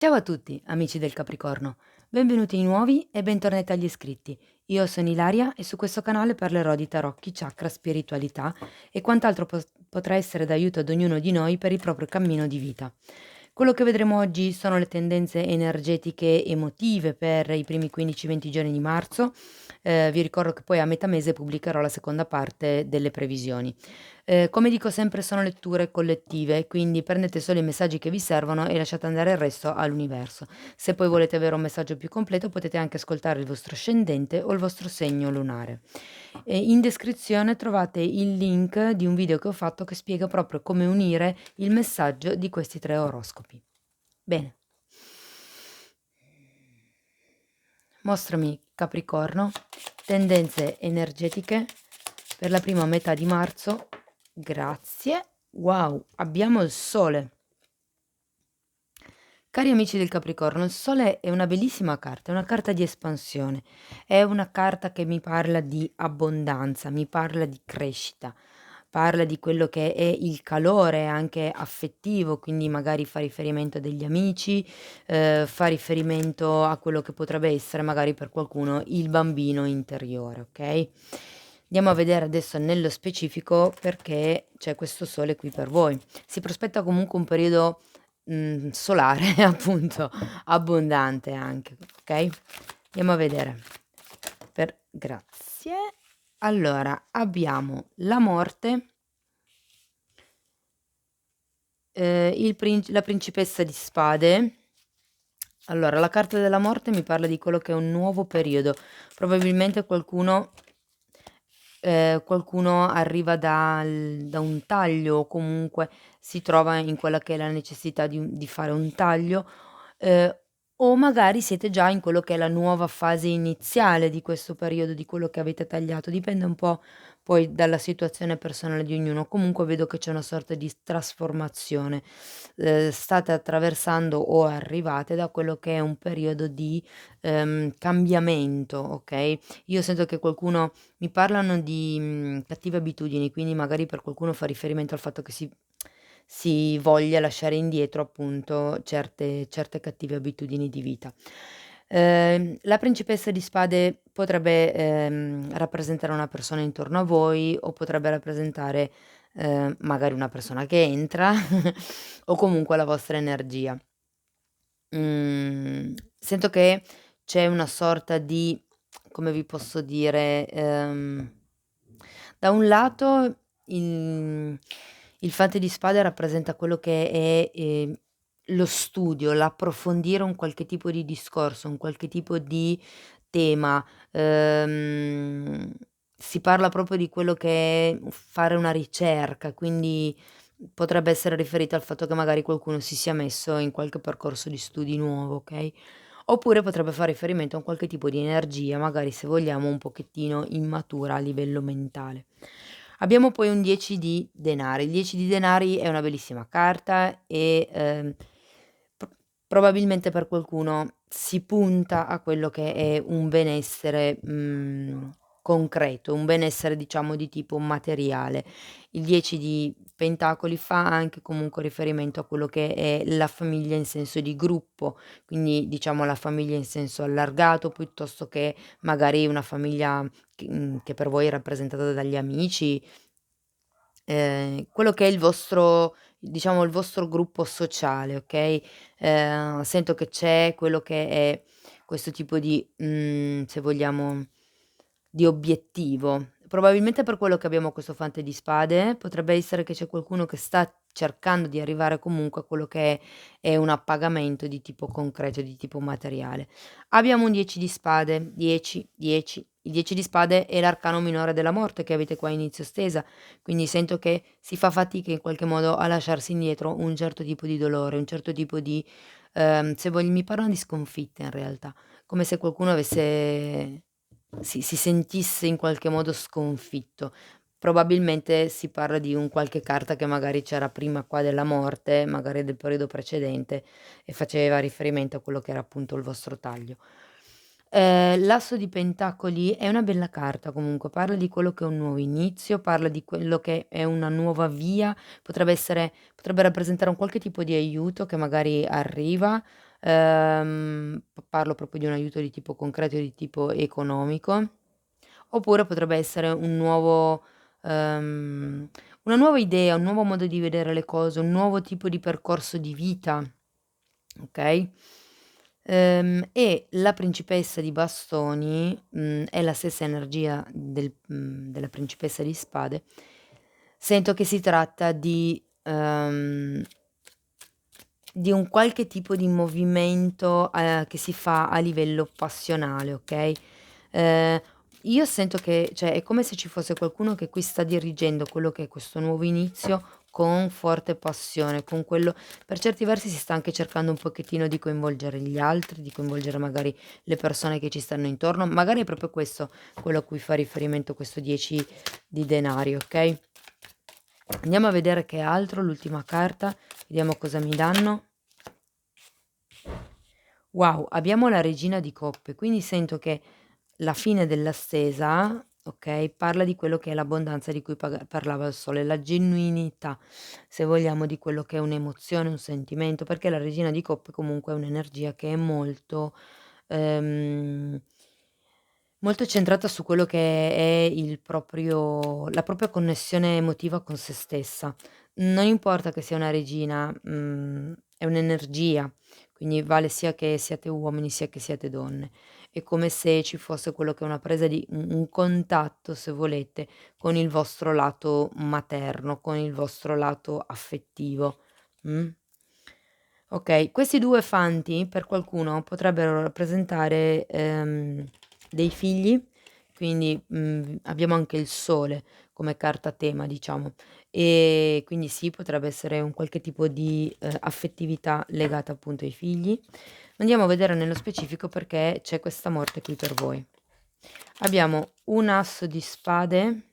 Ciao a tutti, amici del Capricorno. Benvenuti ai nuovi e bentornati agli iscritti. Io sono Ilaria e su questo canale parlerò di tarocchi, chakra, spiritualità e quant'altro potrà essere d'aiuto ad ognuno di noi per il proprio cammino di vita. Quello che vedremo oggi sono le tendenze energetiche emotive per i primi 15-20 giorni di marzo. Vi ricordo che poi a metà mese pubblicherò la seconda parte delle previsioni. Come dico sempre sono letture collettive, quindi prendete solo i messaggi che vi servono e lasciate andare il resto all'universo. Se poi volete avere un messaggio più completo potete anche ascoltare il vostro ascendente o il vostro segno lunare. In descrizione trovate il link di un video che ho fatto che spiega proprio come unire il messaggio di questi 3 oroscopi. Bene. Mostrami Capricorno, tendenze energetiche per la prima metà di marzo. Grazie. Wow, abbiamo il sole. Cari amici del Capricorno, il sole è una bellissima carta, è una carta di espansione, è una carta che mi parla di abbondanza, mi parla di crescita, parla di quello che è il calore anche affettivo, quindi magari fa riferimento a degli amici, fa riferimento a quello che potrebbe essere magari per qualcuno il bambino interiore, ok? Andiamo a vedere adesso nello specifico perché c'è questo sole qui per voi. Si prospetta comunque un periodo solare appunto, abbondante anche, okay? Andiamo a vedere. Grazie. Allora, abbiamo la morte, la principessa di spade. Allora, la carta della morte mi parla di quello che è un nuovo periodo. Probabilmente qualcuno arriva da un taglio o comunque si trova in quella che è la necessità di fare un taglio, ehm, o magari siete già in quello che è la nuova fase iniziale di questo periodo, di quello che avete tagliato. Dipende un po' poi dalla situazione personale di ognuno. Comunque vedo che c'è una sorta di trasformazione. State attraversando o arrivate da quello che è un periodo di, cambiamento, okay? Io sento che qualcuno mi parlano di, cattive abitudini, quindi magari per qualcuno fa riferimento al fatto che si voglia lasciare indietro appunto certe cattive abitudini di vita. La principessa di spade potrebbe, rappresentare una persona intorno a voi o potrebbe rappresentare, magari una persona che entra o comunque la vostra energia. Sento che c'è una sorta di, come vi posso dire, da un lato il il fante di spade rappresenta quello che è, lo studio, l'approfondire un qualche tipo di discorso, un qualche tipo di tema, si parla proprio di quello che è fare una ricerca, quindi potrebbe essere riferita al fatto che magari qualcuno si sia messo in qualche percorso di studi nuovo, okay, oppure potrebbe far riferimento a un qualche tipo di energia, magari se vogliamo un pochettino immatura a livello mentale. Abbiamo poi un 10 di denari. Il 10 di denari è una bellissima carta e, p probabilmente per qualcuno si punta a quello che è un benessere, concreto, un benessere diciamo di tipo materiale. Il 10 di pentacoli fa anche comunque riferimento a quello che è la famiglia in senso di gruppo, quindi diciamo la famiglia in senso allargato, piuttosto che magari una famiglia che per voi è rappresentata dagli amici, quello che è il vostro diciamo il vostro gruppo sociale, okay, sento che c'è quello che è questo tipo di, se vogliamo, di obiettivo. Probabilmente per quello che abbiamo questo fante di spade, potrebbe essere che c'è qualcuno che sta cercando di arrivare comunque a quello che è un appagamento di tipo concreto, di tipo materiale. Abbiamo un 10 di spade, 10, 10. Il 10 di spade è l'arcano minore della morte che avete qua a inizio stesa, quindi sento che si fa fatica in qualche modo a lasciarsi indietro un certo tipo di dolore, un certo tipo di, se vogl mi parlano di sconfitte in realtà, come se qualcuno avesse si sentisse in qualche modo sconfitto. Probabilmente si parla di un qualche carta che magari c'era prima qua della morte, magari del periodo precedente e faceva riferimento a quello che era appunto il vostro taglio. L'asso di pentacoli è una bella carta comunque, parla di quello che è un nuovo inizio, parla di quello che è una nuova via, potrebbe rappresentare un qualche tipo di aiuto che magari arriva, Parlo proprio di un aiuto di tipo concreto e di tipo economico, oppure potrebbe essere una nuova idea, un nuovo modo di vedere le cose, un nuovo tipo di percorso di vita, okay? E la principessa di bastoni, è la stessa energia della principessa di spade. Sento che si tratta di un qualche tipo di movimento, che si fa a livello passionale, okay, ehm, io sento che cioè, è come se ci fosse qualcuno che qui sta dirigendo quello che è questo nuovo inizio con forte passione, con quello per certi versi si sta anche cercando un pochettino di coinvolgere gli altri, di coinvolgere magari le persone che ci stanno intorno, magari è proprio questo quello a cui fa riferimento questo 10 di denari, okay? Andiamo a vedere che altro, l'ultima carta, vediamo cosa mi danno. Wow, abbiamo la regina di coppe, quindi sento che la fine della stesa, okay, parla di quello che è l'abbondanza di cui parlava il sole, la genuinità, se vogliamo, di quello che è un'emozione, un sentimento, perché la regina di coppe comunque è un'energia che è ehm, molto centrata su quello che è il proprio la propria connessione emotiva con se stessa. Non importa che sia una regina, è un'energia, quindi vale sia che siate uomini sia che siate donne. È come se ci fosse quello che è una presa di un contatto, se volete, con il vostro lato materno, con il vostro lato affettivo, mh? Okay, questi 2 fanti per qualcuno potrebbero rappresentare, dei figli, quindi, abbiamo anche il sole come carta tema, diciamo. Quindi sì, potrebbe essere un qualche tipo di, affettività legata appunto ai figli. Andiamo a vedere nello specifico perché c'è questa morte qui per voi. Abbiamo un asso di spade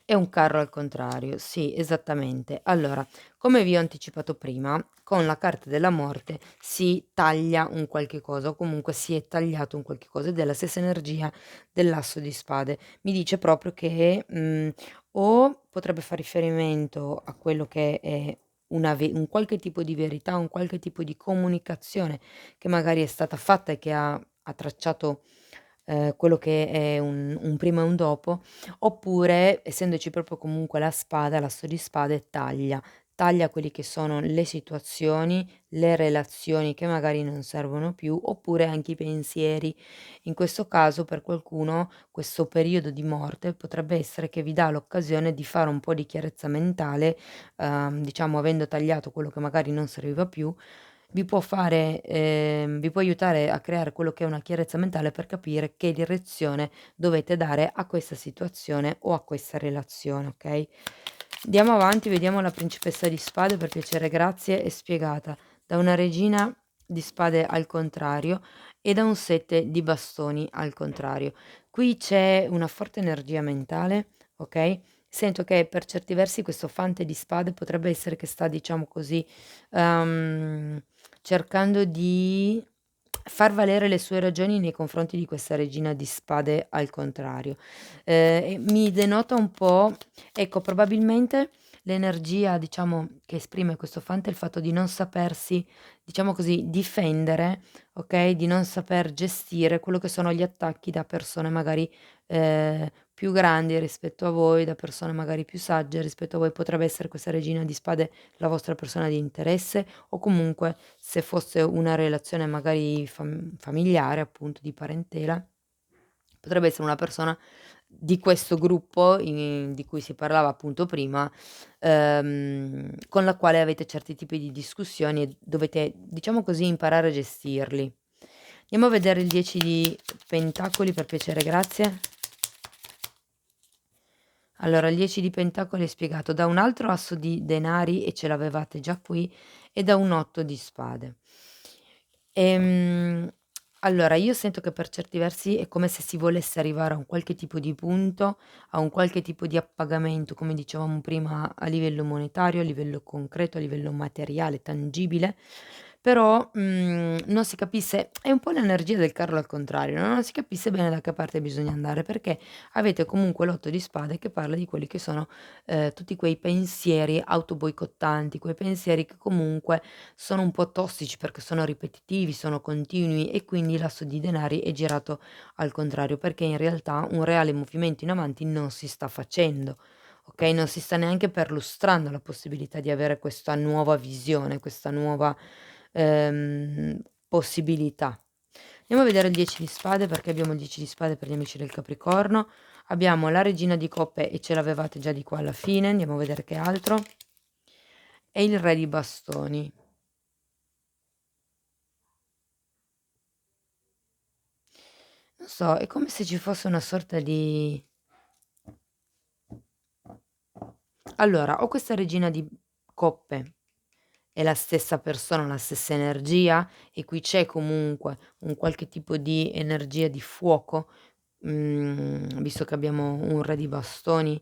e un carro al contrario, sì, esattamente. Allora, come vi ho anticipato prima, con la carta della morte si taglia un qualche cosa, o comunque si è tagliato un qualche cosa, ed è la stessa energia dell'asso di spade. Mi dice proprio che, o potrebbe far riferimento a quello che è un qualche tipo di verità, un qualche tipo di comunicazione che magari è stata fatta e che ha tracciato, quello che è un prima e un dopo. Oppure, essendoci proprio comunque la spada, l'asso di spade taglia quelli che sono le situazioni, le relazioni che magari non servono più, oppure anche i pensieri. In questo caso per qualcuno questo periodo di morte potrebbe essere che vi dà l'occasione di fare un po' di chiarezza mentale, diciamo avendo tagliato quello che magari non serviva più, vi può aiutare a creare quello che è una chiarezza mentale per capire che direzione dovete dare a questa situazione o a questa relazione, okay. Andiamo avanti, vediamo la principessa di spade, per piacere, grazie, è spiegata da una regina di spade al contrario e da un 7 di bastoni al contrario. Qui c'è una forte energia mentale, okay, sento che per certi versi questo fante di spade potrebbe essere che sta, diciamo così, uhm, cercando di far valere le sue ragioni nei confronti di questa regina di spade al contrario. E mi denota un po' ecco, probabilmente l'energia, diciamo, che esprime questo fante è il fatto di non sapersi, diciamo così, difendere, okay, di non saper gestire quello che sono gli attacchi da persone magari, più grandi rispetto a voi, da persone magari più sagge rispetto a voi. Potrebbe essere questa regina di spade la vostra persona di interesse o comunque se fosse una relazione magari familiare, appunto, di parentela, potrebbe essere una persona di questo gruppo di cui si parlava appunto prima, con la quale avete certi tipi di discussioni e dovete, diciamo così, imparare a gestirli. Andiamo a vedere il 10 di pentacoli per piacere, grazie. Allora, il 10 di pentacoli è spiegato da un altro asso di denari e ce l'avevate già qui e da un 8 di spade. Ehm, allora io sento che per certi versi è come se si volesse arrivare a un qualche tipo di punto, a un qualche tipo di appagamento, come dicevamo prima, a livello monetario, a livello concreto, a livello materiale, tangibile, però, non si capisse è un po' l'energia del carro al contrario, no, non si capisse bene da che parte bisogna andare, perché avete comunque l'8 di spade che parla di quelli che sono, tutti quei pensieri autoboicottanti, quei pensieri che comunque sono un po' tossici perché sono ripetitivi, sono continui e quindi l'asso di denari è girato al contrario, perché in realtà un reale movimento in avanti non si sta facendo, okay, non si sta neanche perlustrando la possibilità di avere questa nuova visione, questa nuova, possibilità. Andiamo a vedere il 10 di spade, perché abbiamo il 10 di spade per gli amici del Capricorno. Abbiamo la regina di coppe e ce l'avevate già di qua alla fine, andiamo a vedere che altro. E il re di bastoni. Non so, è come se ci fosse una sorta di allora, o questa regina di coppe è la stessa persona, la stessa energia e qui c'è comunque un qualche tipo di energia di fuoco, visto che abbiamo un re di bastoni,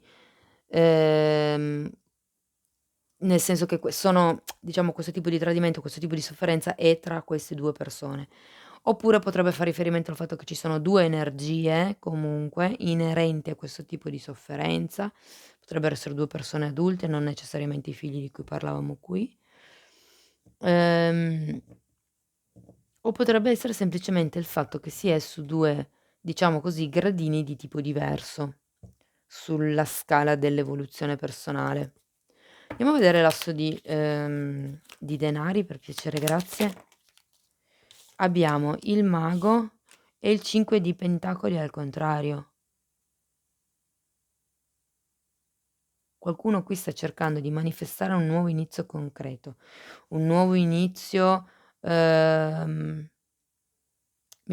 ehm, nel senso che sono diciamo questo tipo di tradimento, questo tipo di sofferenza è tra queste 2 persone. Oppure potrebbe far riferimento al fatto che ci sono 2 energie comunque inerenti a questo tipo di sofferenza, potrebbero essere 2 persone adulte, non necessariamente i figli di cui parlavamo qui. Ehm, o potrebbe essere semplicemente il fatto che si è su 2, diciamo così, gradini di tipo diverso sulla scala dell'evoluzione personale. Andiamo a vedere l'asso di denari per piacere, grazie. Abbiamo il mago e il 5 di pentacoli al contrario. Qualcuno qui sta cercando di manifestare un nuovo inizio concreto, un nuovo inizio, mi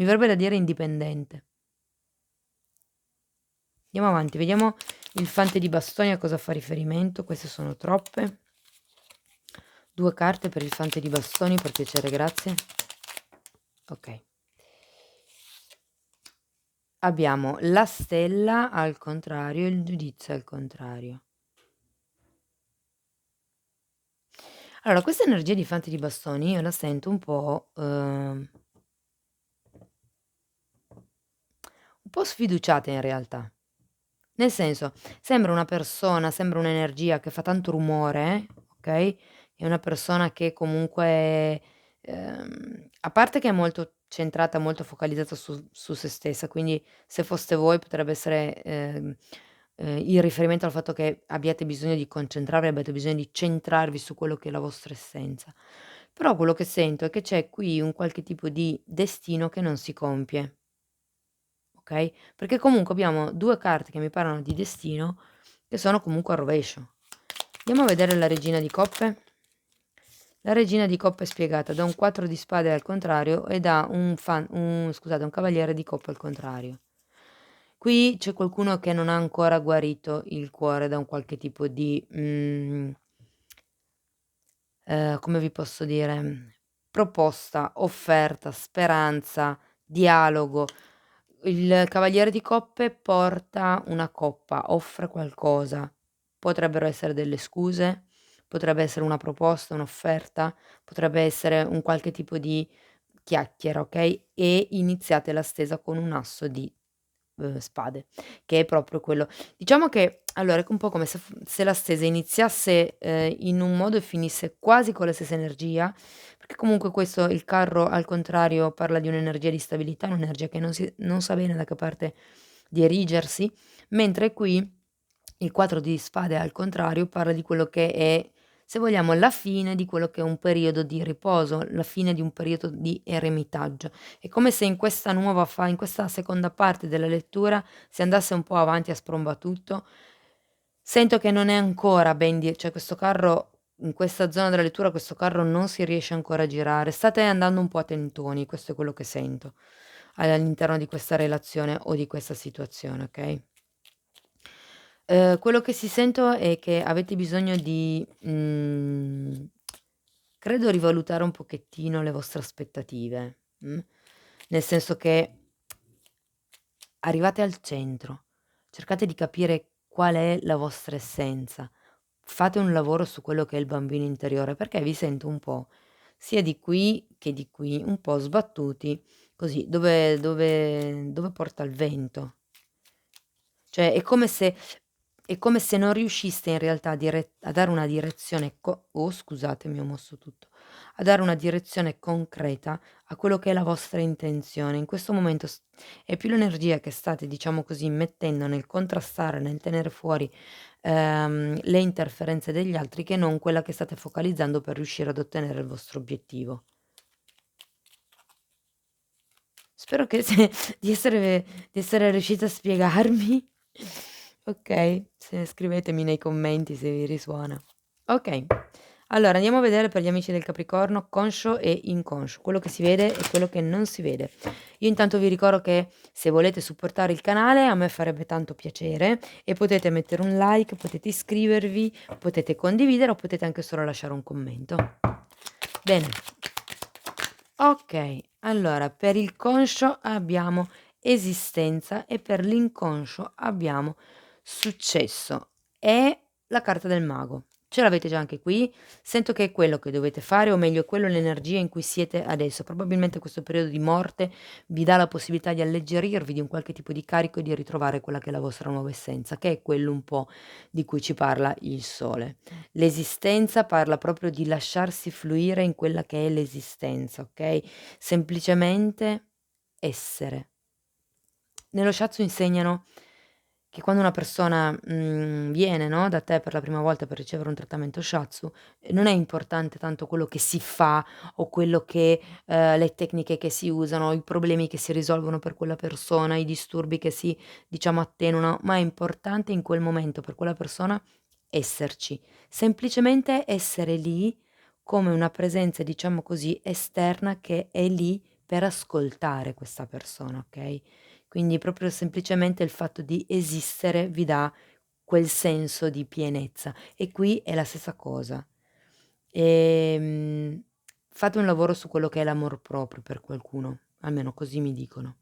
verrebbe da dire indipendente. Andiamo avanti, vediamo il fante di bastoni a cosa fa riferimento, queste sono troppe. 2 carte per il fante di bastoni, per piacere, grazie. Okay. Abbiamo la stella al contrario e il giudizio al contrario. Allora, questa energia di fante di bastoni io la sento un po' sfiduciata in realtà. Nel senso, sembra una persona, sembra un'energia che fa tanto rumore, okay, è una persona che comunque, a parte che è molto centrata, molto focalizzata su se stessa, quindi se foste voi potrebbe essere, il riferimento al fatto che abbiate bisogno di concentrarvi, abbiate bisogno di centrarvi su quello che è la vostra essenza. Però quello che sento è che c'è qui un qualche tipo di destino che non si compie. Okay, perché comunque abbiamo 2 carte che mi parlano di destino, che sono comunque al rovescio. Andiamo a vedere la regina di coppe. La regina di coppe è spiegata da un 4 di spade al contrario e da un cavaliere di coppe al contrario. Qui c'è qualcuno che non ha ancora guarito il cuore da un qualche tipo di, come vi posso dire, proposta, offerta, speranza, dialogo. Il cavaliere di coppe porta una coppa, offre qualcosa. Potrebbero essere delle scuse, potrebbe essere una proposta, un'offerta, potrebbe essere un qualche tipo di chiacchiera, okay, e iniziate la stesa con un asso di, spade, che è proprio quello diciamo che allora è un po' come se la stesa iniziasse, in un modo e finisse quasi con la stessa energia, perché comunque questo il carro al contrario parla di un'energia di stabilità, un'energia che non sa bene da che parte dirigersi, mentre qui il 4 di spade al contrario parla di quello che è, se vogliamo, la fine di quello che è un periodo di riposo, la fine di un periodo di eremitaggio. È come se in questa seconda parte della lettura si andasse un po' avanti a sprombatutto. Sento che non è ancora ben cioè questo carro in questa zona della lettura questo carro non si riesce ancora a girare. State andando un po' a tentoni, questo è quello che sento all'interno di questa relazione o di questa situazione, okay? Quello che si sento è che avete bisogno di, credo rivalutare un pochettino le vostre aspettative, nel senso che arrivate al centro, cercate di capire qual è la vostra essenza, fate un lavoro su quello che è il bambino interiore, perché vi sento un po' sia di qui che di qui, un po' sbattuti, così, dove porta il vento. Cioè è come se non riusciste in realtà a dare una direzione scusatemi, ho mosso tutto. A dare una direzione concreta a quello che è la vostra intenzione. In questo momento è più l'energia che state, diciamo così, mettendo nel contrastare, nel tenere fuori, le interferenze degli altri, che non quella che state focalizzando per riuscire ad ottenere il vostro obiettivo. Spero che se di essere riuscita a spiegarmi. Okay, se scrivetemi nei commenti se vi risuona. Okay, allora andiamo a vedere per gli amici del Capricorno, conscio e inconscio, quello che si vede e quello che non si vede. Io intanto vi ricordo che se volete supportare il canale a me farebbe tanto piacere e potete mettere un like, potete iscrivervi, potete condividere o potete anche solo lasciare un commento. Bene. Okay, allora per il conscio abbiamo esistenza e per l'inconscio abbiamo successo. È la carta del mago. Ce l'avete già anche qui. Sento che è quello che dovete fare, o meglio è quello l'energia in cui siete adesso. Probabilmente questo periodo di morte vi dà la possibilità di alleggerirvi di un qualche tipo di carico e di ritrovare quella che è la vostra nuova essenza, che è quello un po' di cui ci parla il sole. L'esistenza parla proprio di lasciarsi fluire in quella che è l'esistenza, okay, semplicemente essere. Nello shiatsu insegnano che quando una persona, viene, no, da te per la prima volta per ricevere un trattamento shiatsu, non è importante tanto quello che si fa o quello che le tecniche che si usano, i problemi che si risolvono per quella persona, i disturbi che si, diciamo, attenuano, ma è importante in quel momento per quella persona esserci. Semplicemente essere lì come una presenza, diciamo così, esterna che è lì per ascoltare questa persona, okay? Quindi proprio semplicemente il fatto di esistere vi dà quel senso di pienezza e qui è la stessa cosa. Ehm, Fate un lavoro su quello che è l'amor proprio per qualcuno, almeno così mi dicono.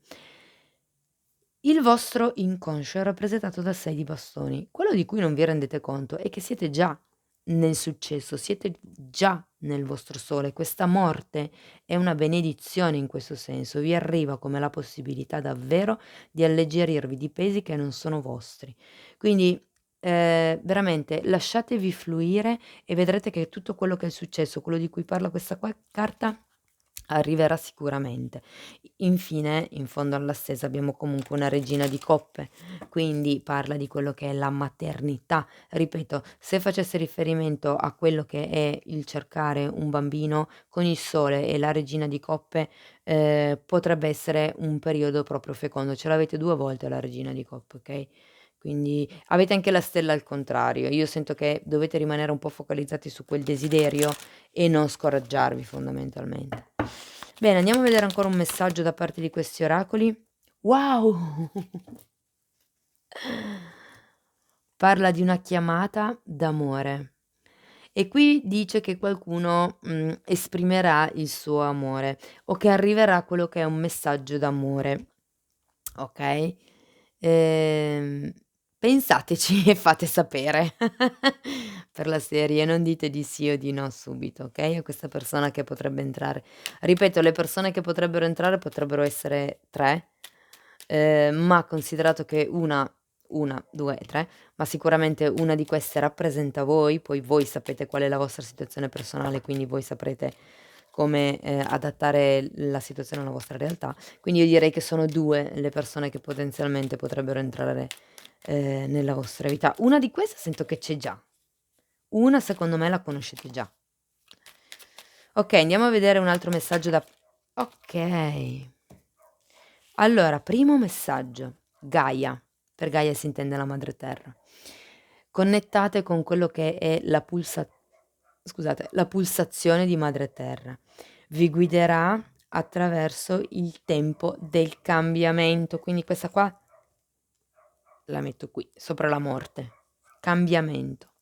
Il vostro inconscio è rappresentato da 6 di bastoni. Quello di cui non vi rendete conto è che siete già nel successo, siete già nel vostro sole. Questa morte è una benedizione in questo senso, vi arriva come la possibilità davvero di alleggerirvi di pesi che non sono vostri. Quindi, veramente lasciatevi fluire e vedrete che tutto quello che è successo, quello di cui parla questa qua carta, arriverà sicuramente. Infine, in fondo alla stesa abbiamo comunque una regina di coppe, quindi parla di quello che è la maternità. Ripeto, se facesse riferimento a quello che è il cercare un bambino con il sole e la regina di coppe, potrebbe essere un periodo proprio fecondo. Ce l'avete 2 volte la regina di coppe, okay, quindi avete anche la stella al contrario. Io sento che dovete rimanere un po' focalizzati su quel desiderio e non scoraggiarvi fondamentalmente. Bene, andiamo a vedere ancora un messaggio da parte di questi oracoli. Wow! Parla di una chiamata d'amore e qui dice che qualcuno, esprimerà il suo amore o che arriverà quello che è un messaggio d'amore, okay? Ehm, Pensateci e fate sapere per la serie, non dite di sì o di no subito, okay, a questa persona che potrebbe entrare. Ripeto, le persone che potrebbero entrare potrebbero essere 3, ma considerato che 1, 2 e 3, ma sicuramente una di queste rappresenta voi, poi voi sapete qual è la vostra situazione personale, quindi voi saprete come, adattare la situazione alla vostra realtà. Quindi io direi che sono 2 le persone che potenzialmente potrebbero entrare, nella vostra vita. Una di queste sento che c'è già, una secondo me la conoscete già. Okay, andiamo a vedere un altro messaggio da okay. Allora, primo messaggio, Gaia, per Gaia si intende la madre terra. Connettate con quello che è la pulsazione di madre terra. Vi guiderà attraverso il tempo del cambiamento, quindi questa qua la metto qui, sopra la morte. Cambiamento.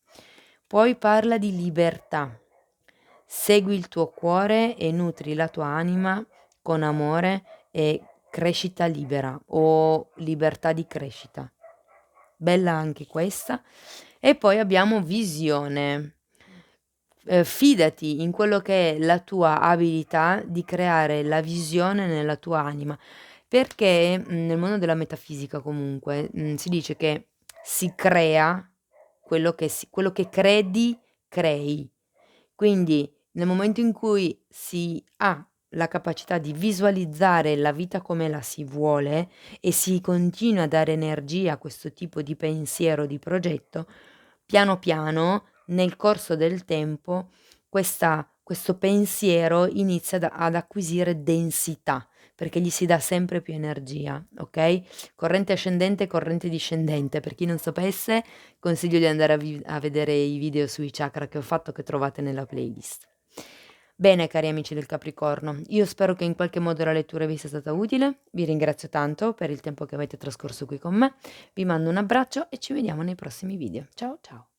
Poi parla di libertà. Segui il tuo cuore e nutri la tua anima con amore e crescita libera o libertà di crescita. Bella anche questa. E poi abbiamo visione. fidati in quello che è la tua abilità di creare la visione nella tua anima, perché, nel mondo della metafisica comunque, si dice che si crea quello che credi, crei. Quindi nel momento in cui si ha la capacità di visualizzare la vita come la si vuole e si continua a dare energia a questo tipo di pensiero, di progetto, piano piano nel corso del tempo questo pensiero inizia ad acquisire densità, perché gli si dà sempre più energia, okay, corrente ascendente e corrente discendente. Per chi non sapesse, consiglio di andare a vedere i video sui chakra che ho fatto, che trovate nella playlist. Bene cari amici del Capricorno, io spero che in qualche modo la lettura vi sia stata utile, vi ringrazio tanto per il tempo che avete trascorso qui con me, vi mando un abbraccio e ci vediamo nei prossimi video. Ciao, ciao.